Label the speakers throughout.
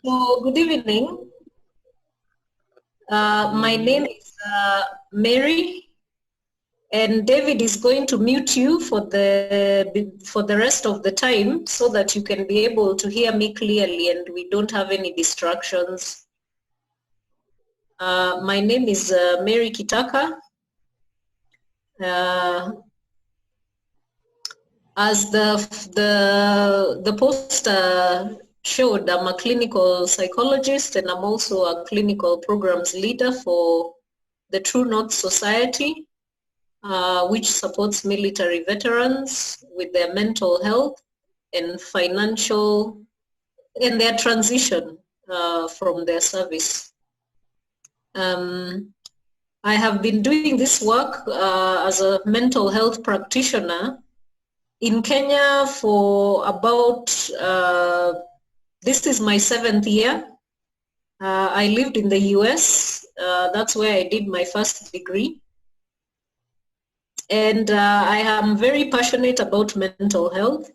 Speaker 1: So, good evening. My name is Mary, and David is going to mute you for the rest of the time so that you can be able to hear me clearly and we don't have any distractions. My name is Mary Kitaka. As the poster showed, I'm a clinical psychologist and I'm also a clinical programs leader for the True North Society, which supports military veterans with their mental health and financial and their transition from their service. I have been doing this work as a mental health practitioner in Kenya for about, this is my 7th year. I lived in the US. That's where I did my first degree. And I am very passionate about mental health.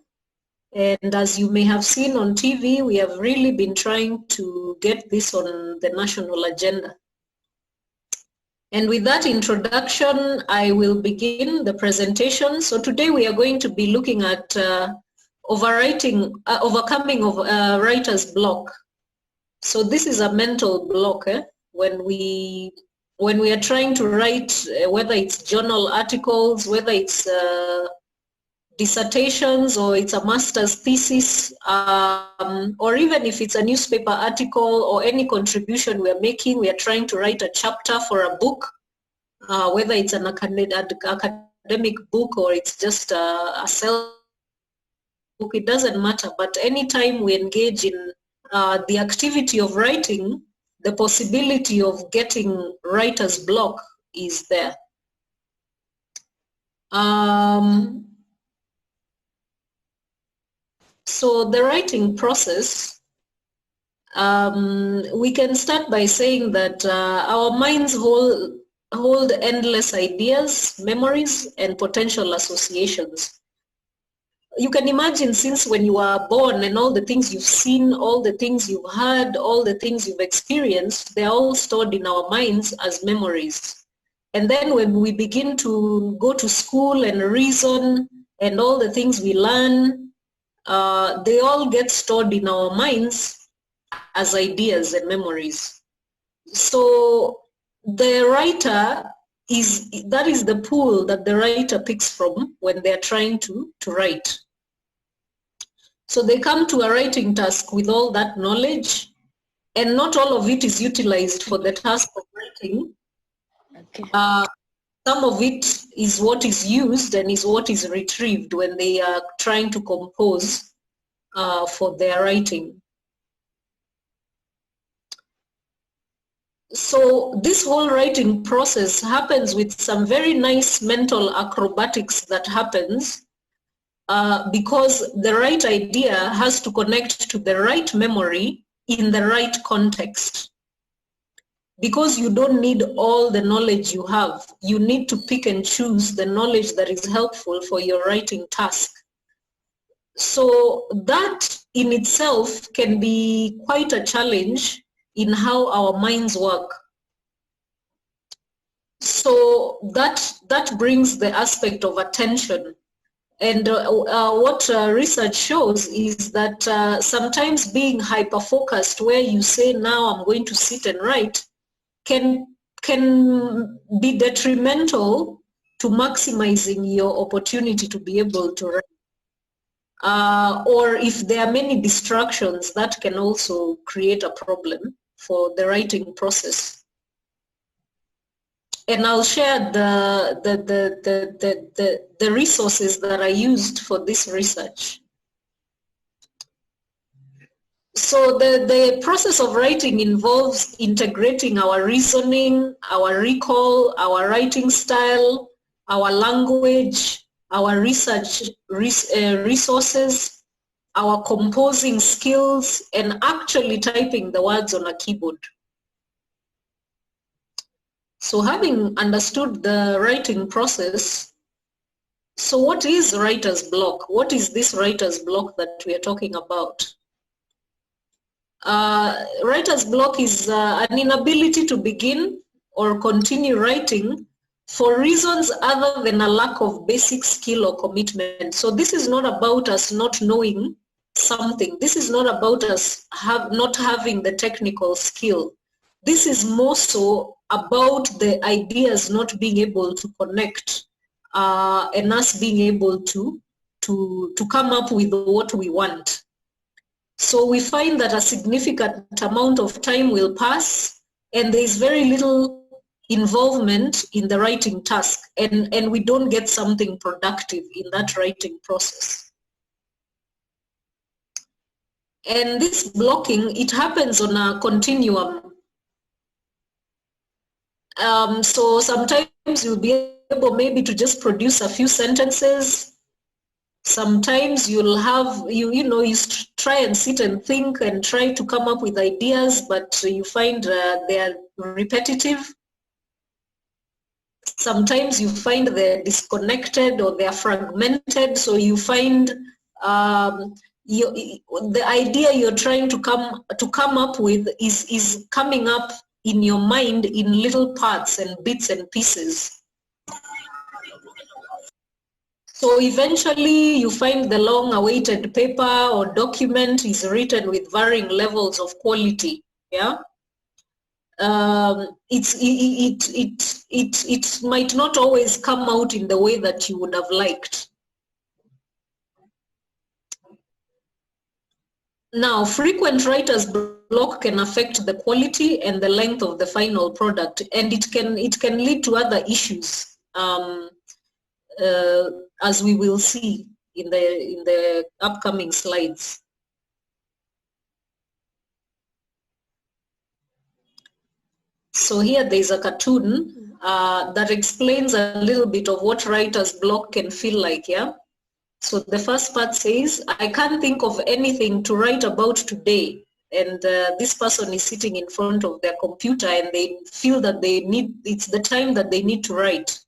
Speaker 1: And as you may have seen on TV, we have really been trying to get this on the national agenda. And with that introduction, I will begin the presentation. So today we are going to be looking at overcoming of writer's block. So this is a mental block when we are trying to write, whether it's journal articles, whether it's dissertations or it's a master's thesis, or even if it's a newspaper article or any contribution we are making, we are trying to write a chapter for a book, whether it's an academic book or it's just a self book, it doesn't matter. But anytime we engage in the activity of writing, the possibility of getting writer's block is there. So the writing process, we can start by saying that our minds hold endless ideas, memories, and potential associations. You can imagine since when you are born and all the things you've seen, all the things you've heard, all the things you've experienced, they're all stored in our minds as memories. And then when we begin to go to school and reason and all the things we learn, they all get stored in our minds as ideas and memories. So the writer that is the pool that the writer picks from when they're trying to write. So they come to a writing task with all that knowledge, and not all of it is utilized for the task of writing. Okay. Some of it is what is used and is what is retrieved when they are trying to compose for their writing. So this whole writing process happens with some very nice mental acrobatics that happens because the right idea has to connect to the right memory in the right context. Because you don't need all the knowledge you have, you need to pick and choose the knowledge that is helpful for your writing task. So that in itself can be quite a challenge in how our minds work. So that brings the aspect of attention. And what research shows is that sometimes being hyper-focused, where you say, now I'm going to sit and write, can be detrimental to maximizing your opportunity to be able to write. Or if there are many distractions, that can also create a problem for the writing process. And I'll share the resources that I used for this research. So the process of writing involves integrating our reasoning, our recall, our writing style, our language, our research resources, our composing skills, and actually typing the words on a keyboard. So having understood the writing process, So what is writer's block? What is this writer's block that we are talking about? Writer's block is an inability to begin or continue writing for reasons other than a lack of basic skill or commitment. So this is not about us not knowing something. This is not about us not having the technical skill. This is more so about the ideas not being able to connect and us being able to come up with what we want. So we find that a significant amount of time will pass and there is very little involvement in the writing task, and we don't get something productive in that writing process. And this blocking, it happens on a continuum. So sometimes you'll be able maybe to just produce a few sentences. Sometimes you'll have, you try and sit and think and try to come up with ideas, but you find they are repetitive. Sometimes you find they're disconnected or they're fragmented, so you find the idea you're trying to come up with is coming up in your mind in little parts and bits and pieces. So eventually you find the long-awaited paper or document is written with varying levels of quality. Yeah, it might not always come out in the way that you would have liked. Now, frequent writer's block can affect the quality and the length of the final product, and it can lead to other issues. As we will see in the upcoming slides. So here there's a cartoon that explains a little bit of what writer's block can feel like, yeah? So the first part says, I can't think of anything to write about today. And this person is sitting in front of their computer and they feel that it's the time that they need to write.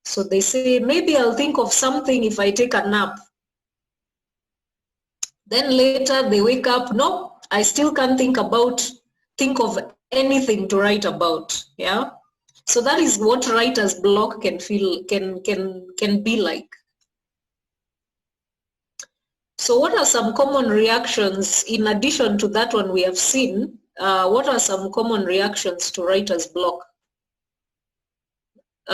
Speaker 1: So they say, maybe I'll think of something if I take a nap. Then later they wake up, no, I still can't think of anything to write about. Yeah. So that is what writer's block can be like. So what are some common reactions in addition to that one we have seen? What are some common reactions to writer's block? In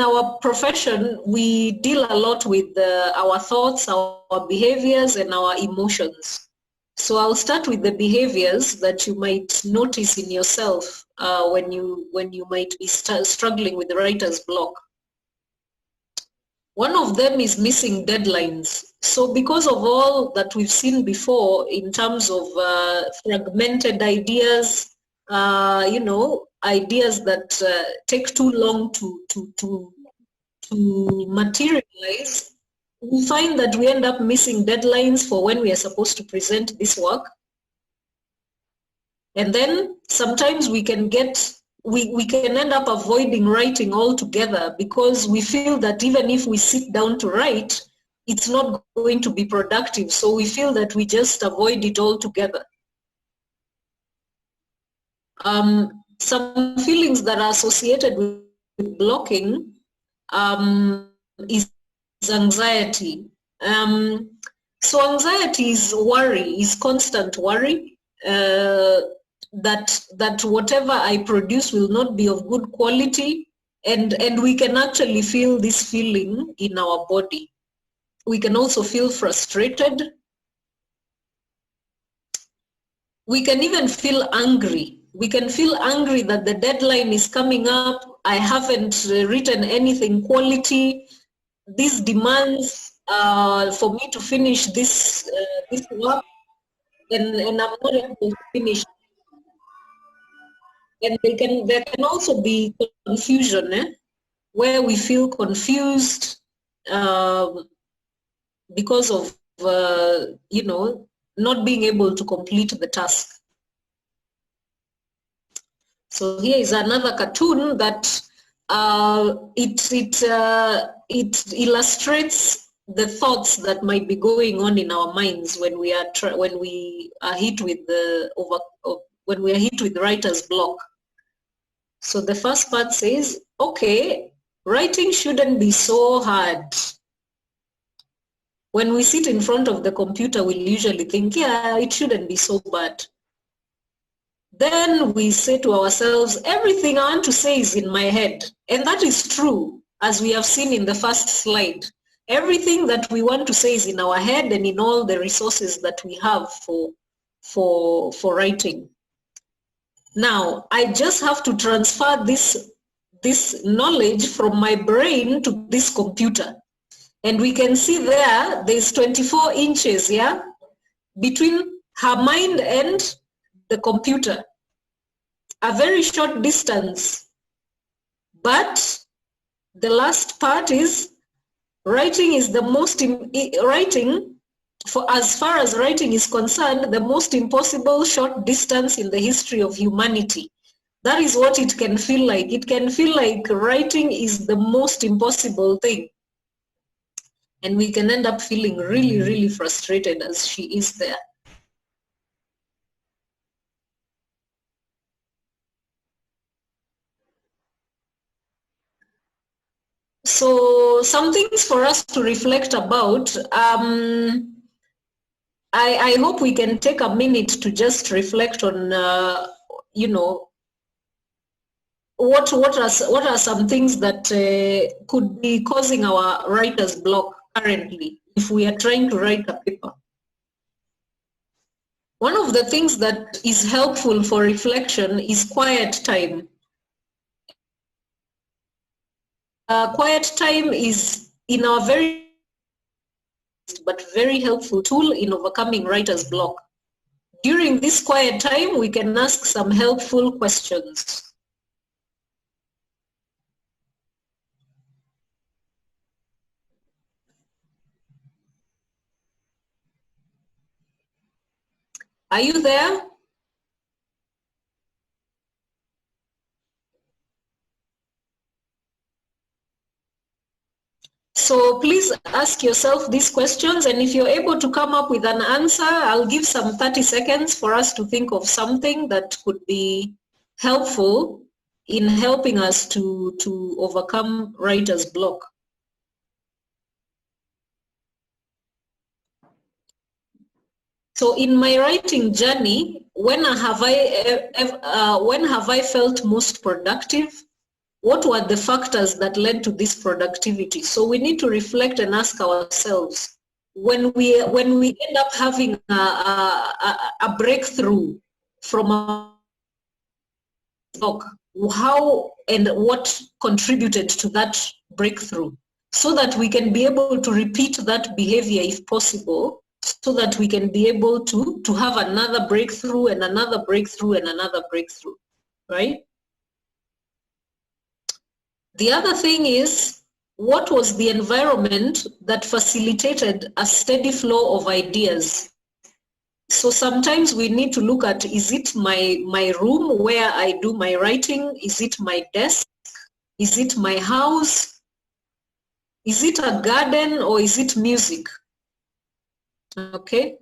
Speaker 1: our profession, we deal a lot with our thoughts, our behaviors, and our emotions. So I'll start with the behaviors that you might notice in yourself when you might be struggling with the writer's block. One of them is missing deadlines. So because of all that we've seen before in terms of fragmented ideas, ideas that take too long to materialize, we find that we end up missing deadlines for when we are supposed to present this work. And then sometimes we can end up avoiding writing altogether because we feel that even if we sit down to write, it's not going to be productive. So we feel that we just avoid it altogether. Some feelings that are associated with blocking is anxiety. So anxiety is worry, is constant worry that whatever I produce will not be of good quality, and we can actually feel this feeling in our body. We can also feel frustrated. We can even feel angry. We can feel angry that the deadline is coming up. I haven't written anything quality. This demands for me to finish this work, and I'm not able to finish. And there can also be confusion, where we feel confused because of not being able to complete the task. So here is another cartoon that it illustrates the thoughts that might be going on in our minds when we are hit with when we are hit with writer's block. So the first part says, okay, writing shouldn't be so hard. When we sit in front of the computer, we'll usually think, yeah, it shouldn't be so bad. Then we say to ourselves, everything I want to say is in my head. And that is true, as we have seen in the first slide. Everything that we want to say is in our head and in all the resources that we have for writing. Now, I just have to transfer this knowledge from my brain to this computer. And we can see there's 24 inches, yeah, between her mind and the computer. A very short distance. But the last part is writing is the most, as far as writing is concerned, the most impossible short distance in the history of humanity. That is what it can feel like. It can feel like writing is the most impossible thing. And we can end up feeling really, really frustrated as she is there. So some things for us to reflect about. I hope we can take a minute to just reflect on, what are some things that could be causing our writer's block currently if we are trying to write a paper. One of the things that is helpful for reflection is quiet time. Quiet time is in our but very helpful tool in overcoming writer's block. During this quiet time, we can ask some helpful questions. Are you there? So please ask yourself these questions, and if you're able to come up with an answer, I'll give some 30 seconds for us to think of something that could be helpful in helping us to overcome writer's block. So in my writing journey, when have I felt most productive? What were the factors that led to this productivity? So we need to reflect and ask ourselves, when we end up having a breakthrough from a block, how and what contributed to that breakthrough, so that we can be able to repeat that behavior if possible, so that we can be able to have another breakthrough and another breakthrough and another breakthrough, right? The other thing is, what was the environment that facilitated a steady flow of ideas? So sometimes we need to look at, is it my room where I do my writing? Is it my desk? Is it my house? Is it a garden, or is it music? Okay.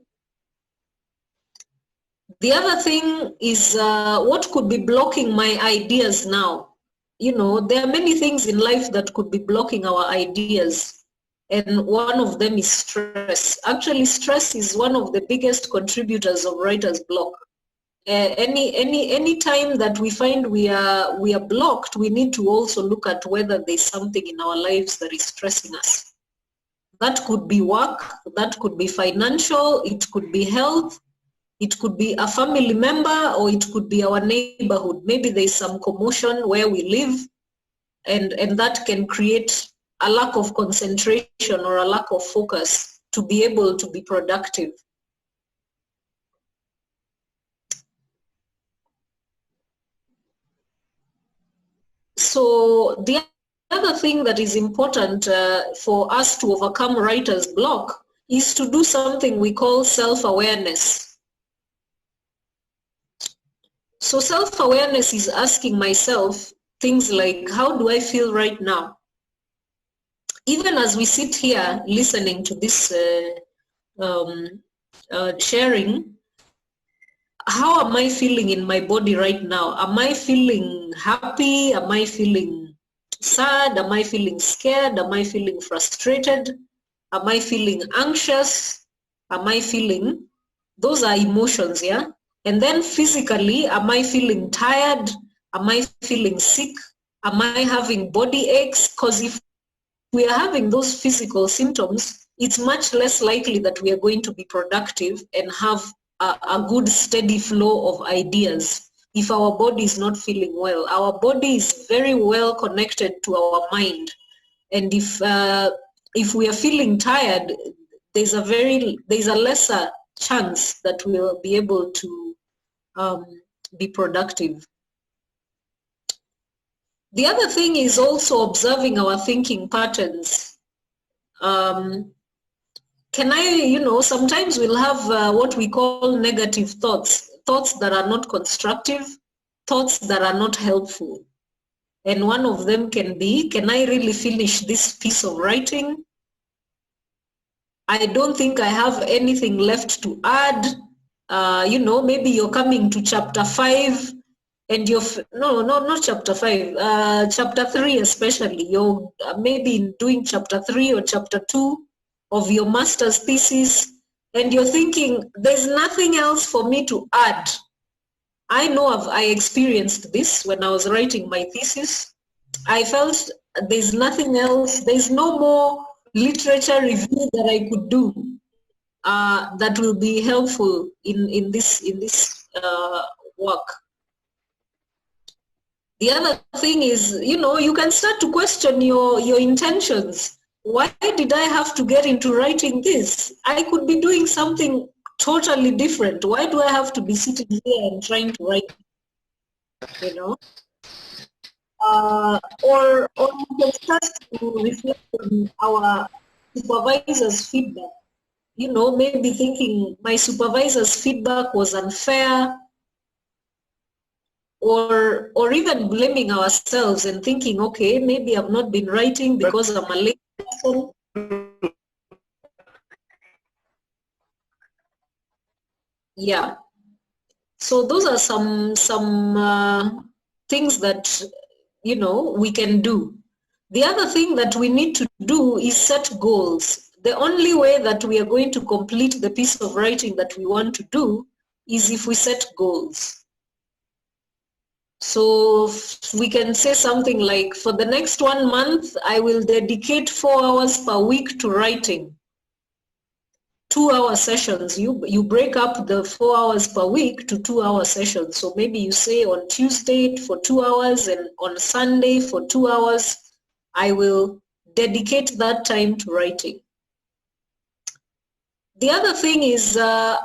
Speaker 1: The other thing is, what could be blocking my ideas now? You know, there are many things in life that could be blocking our ideas, and one of them is stress. Actually, stress is one of the biggest contributors of writer's block. Any time that we find we are blocked, we need to also look at whether there's something in our lives that is stressing us. That could be work, that could be financial, it could be health, it could be a family member, or it could be our neighborhood. Maybe there's some commotion where we live, and that can create a lack of concentration or a lack of focus to be able to be productive. So the other thing that is important for us to overcome writer's block is to do something we call self-awareness. So self-awareness is asking myself, things like, how do I feel right now? Even as we sit here listening to this sharing, how am I feeling in my body right now? Am I feeling happy? Am I feeling sad? Am I feeling scared? Am I feeling frustrated? Am I feeling anxious? Am I feeling? Those are emotions, yeah? And then physically, am I feeling tired? Am I feeling sick? Am I having body aches? Because if we are having those physical symptoms, it's much less likely that we are going to be productive and have a good steady flow of ideas. If our body is not feeling well, our body is very well connected to our mind. And if we are feeling tired, there's a lesser chance that we will be able to be productive. The other thing is also observing our thinking patterns. Sometimes we'll have what we call negative thoughts, thoughts that are not constructive, thoughts that are not helpful. And one of them can be, can I really finish this piece of writing? I don't think I have anything left to add. Maybe you're coming to chapter 5 and not chapter 5, chapter 3 especially. You're maybe doing chapter 3 or chapter 2 of your master's thesis, and you're thinking, there's nothing else for me to add. I know I experienced this when I was writing my thesis. I felt there's nothing else, there's no more literature review that I could do that will be helpful in this work. The other thing is, you can start to question your intentions. Why did I have to get into writing this? I could be doing something totally different. Why do I have to be sitting here and trying to write, or we can start to reflect on our supervisor's feedback. Maybe thinking my supervisor's feedback was unfair, or even blaming ourselves and thinking, okay, maybe I've not been writing because I'm a late person. Yeah. So those are some things that we can do. The other thing that we need to do is set goals. The only way that we are going to complete the piece of writing that we want to do is if we set goals. So we can say something like, for the next 1 month, I will dedicate 4 hours per week to writing. 2-hour sessions. You break up the 4 hours per week to 2-hour sessions. So maybe you say on Tuesday for 2 hours and on Sunday for 2 hours, I will dedicate that time to writing. The other thing is to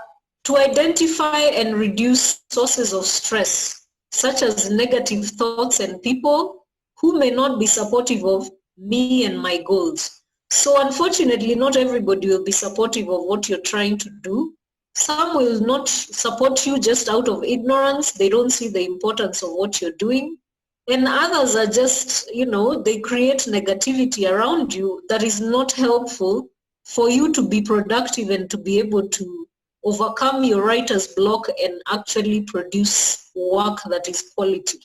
Speaker 1: identify and reduce sources of stress, such as negative thoughts and people who may not be supportive of me and my goals. So unfortunately, not everybody will be supportive of what you're trying to do. Some will not support you just out of ignorance. They don't see the importance of what you're doing. And others are just, they create negativity around you that is not helpful for you to be productive and to be able to overcome your writer's block and actually produce work that is quality.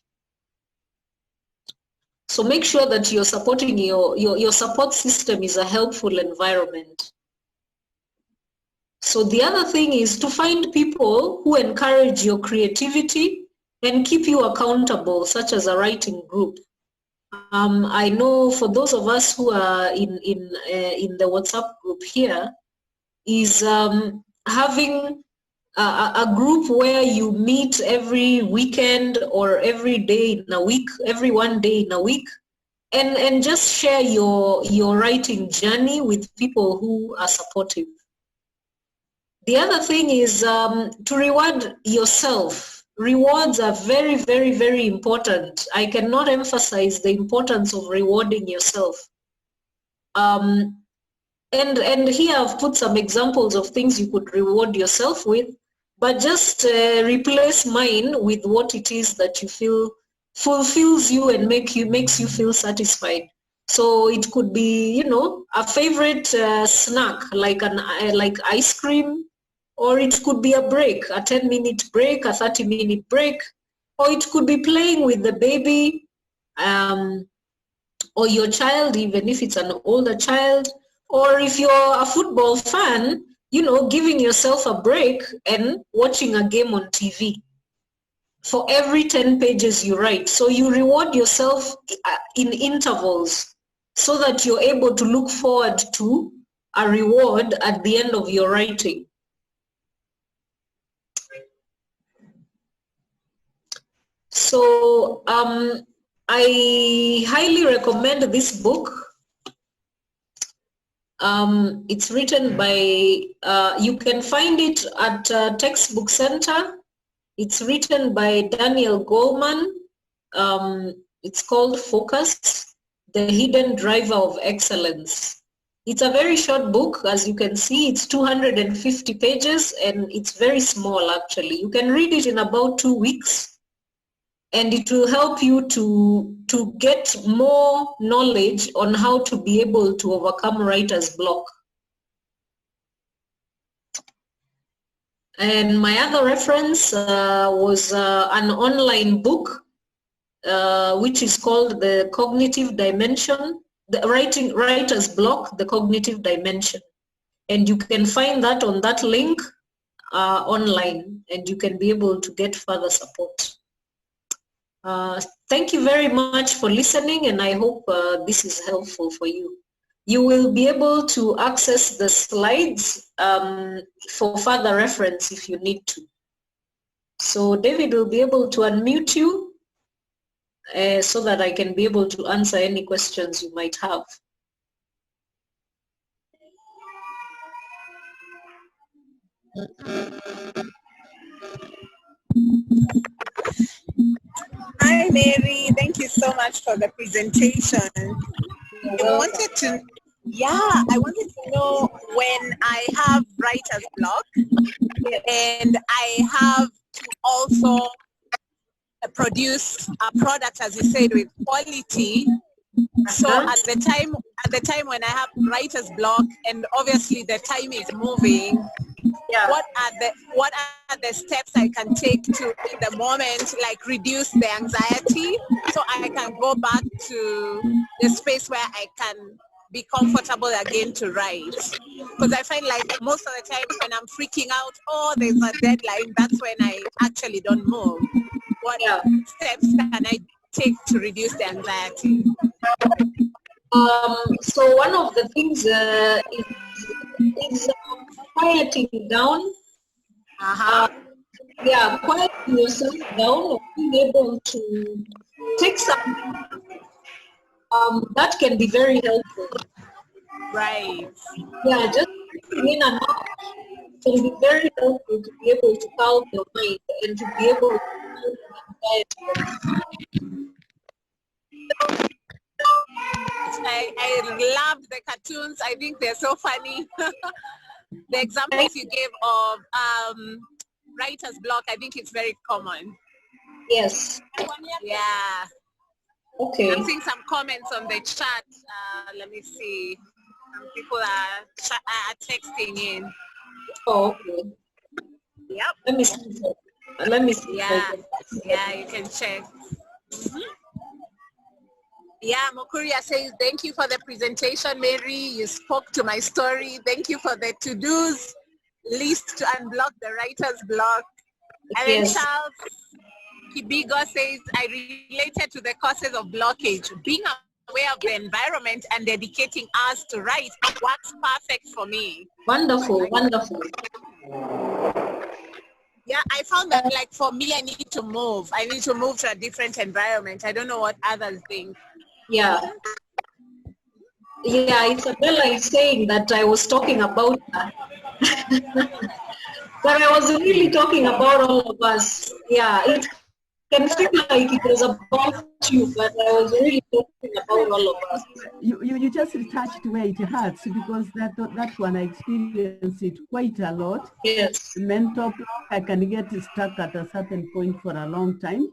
Speaker 1: So make sure that you're supporting your support system is a helpful environment. So the other thing is to find people who encourage your creativity and keep you accountable, such as a writing group. I know for those of us who are in the WhatsApp group here, is having a group where you meet every weekend or every day in a week, every 1 day in a week, and just share your writing journey with people who are supportive. The other thing is to reward yourself. Rewards are very, very, very important. I cannot emphasize the importance of rewarding yourself. And here I've put some examples of things you could reward yourself with, but just replace mine with what it is that you feel fulfills you and makes you feel satisfied. So it could be, you know, a favorite snack like like ice cream, or it could be a break, a 10-minute break, a 30-minute break, or it could be playing with the baby, or your child, even if it's an older child, or if you're a football fan, you know, giving yourself a break and watching a game on TV for every 10 pages you write. So you reward yourself in intervals so that you're able to look forward to a reward at the end of your writing. So I highly recommend this book. It's written by, you can find it at Textbook Center. It's written by Daniel Goleman. It's called Focus, The Hidden Driver of Excellence. It's a very short book. As you can see, it's 250 pages and it's very small actually. You can read it in about 2 weeks and it will help you to get more knowledge on how to be able to overcome writer's block. And my other reference was an online book which is called The Cognitive Dimension, the Writer's Block, The Cognitive Dimension. And you can find that on that link online, and you can be able to get further support. Thank you very much for listening, and I hope this is helpful for you. You will be able to access the slides for further reference if you need to. So David will be able to unmute you so that I can be able to answer any questions you might have.
Speaker 2: Hi, Mary. Thank you so much for the presentation. I wanted to know when I have writer's block and I have to also produce a product, as you said, with quality. So at the time when I have writer's block, and obviously the time is moving, what are the steps I can take to, in the moment, like reduce the anxiety so I can go back to the space where I can be comfortable again to write? Because I find like most of the time when I'm freaking out, oh, there's a deadline, that's when I actually don't move. What steps can I take to reduce the anxiety?
Speaker 1: So one of the things is quieting down. Quieting yourself down, being able to take some. That can be very helpful.
Speaker 2: Right.
Speaker 1: Yeah, just in and out can be very helpful to be able to calm your mind and to be able to
Speaker 2: I loved the cartoons. I think they're so funny. The examples you gave of writer's block, I think it's very common.
Speaker 1: Yes.
Speaker 2: Yeah.
Speaker 1: Okay.
Speaker 2: I'm seeing some comments on the chat. Let me see. Some people are texting in.
Speaker 1: Oh, okay.
Speaker 2: Yep.
Speaker 1: Let me see. Let me see.
Speaker 2: Yeah, you can check. Yeah, Mokuria says, thank you for the presentation, Mary. You spoke to my story. Thank you for the to-dos list to unblock the writer's block. And then Charles Kibigo says, I related to the causes of blockage. Being aware of the environment and dedicating hours to write works perfect for me.
Speaker 1: Wonderful, wonderful.
Speaker 2: Yeah, I found that like for me, I need to move. I need to move to a different environment. I don't know what others think.
Speaker 1: Yeah. Yeah, Isabella is saying that I was talking about that. But I was really talking about all of us. Yeah, it can feel like it was about you, but I was really talking about all of us.
Speaker 3: You just touched where it hurts, because that one I experienced it quite a lot.
Speaker 1: Yes.
Speaker 3: Mental block, I can get stuck at a certain point for a long time.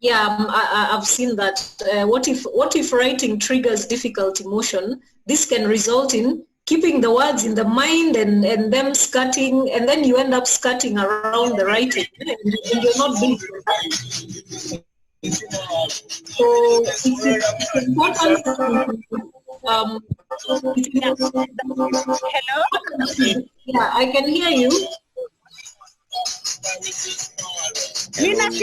Speaker 1: Yeah, I've seen that. What if writing triggers difficult emotion? This can result in keeping the words in the mind and them skirting, and then you end up skirting around the writing, and you're not being productive. So it's important.
Speaker 2: Hello?
Speaker 1: Yeah, I can hear you.
Speaker 2: Yes,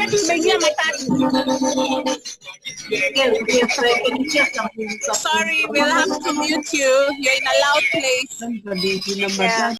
Speaker 1: Yes, I can hear something.
Speaker 2: Sorry, we'll have to mute you. You're in a loud place.
Speaker 3: Somebody in a
Speaker 2: Yeah.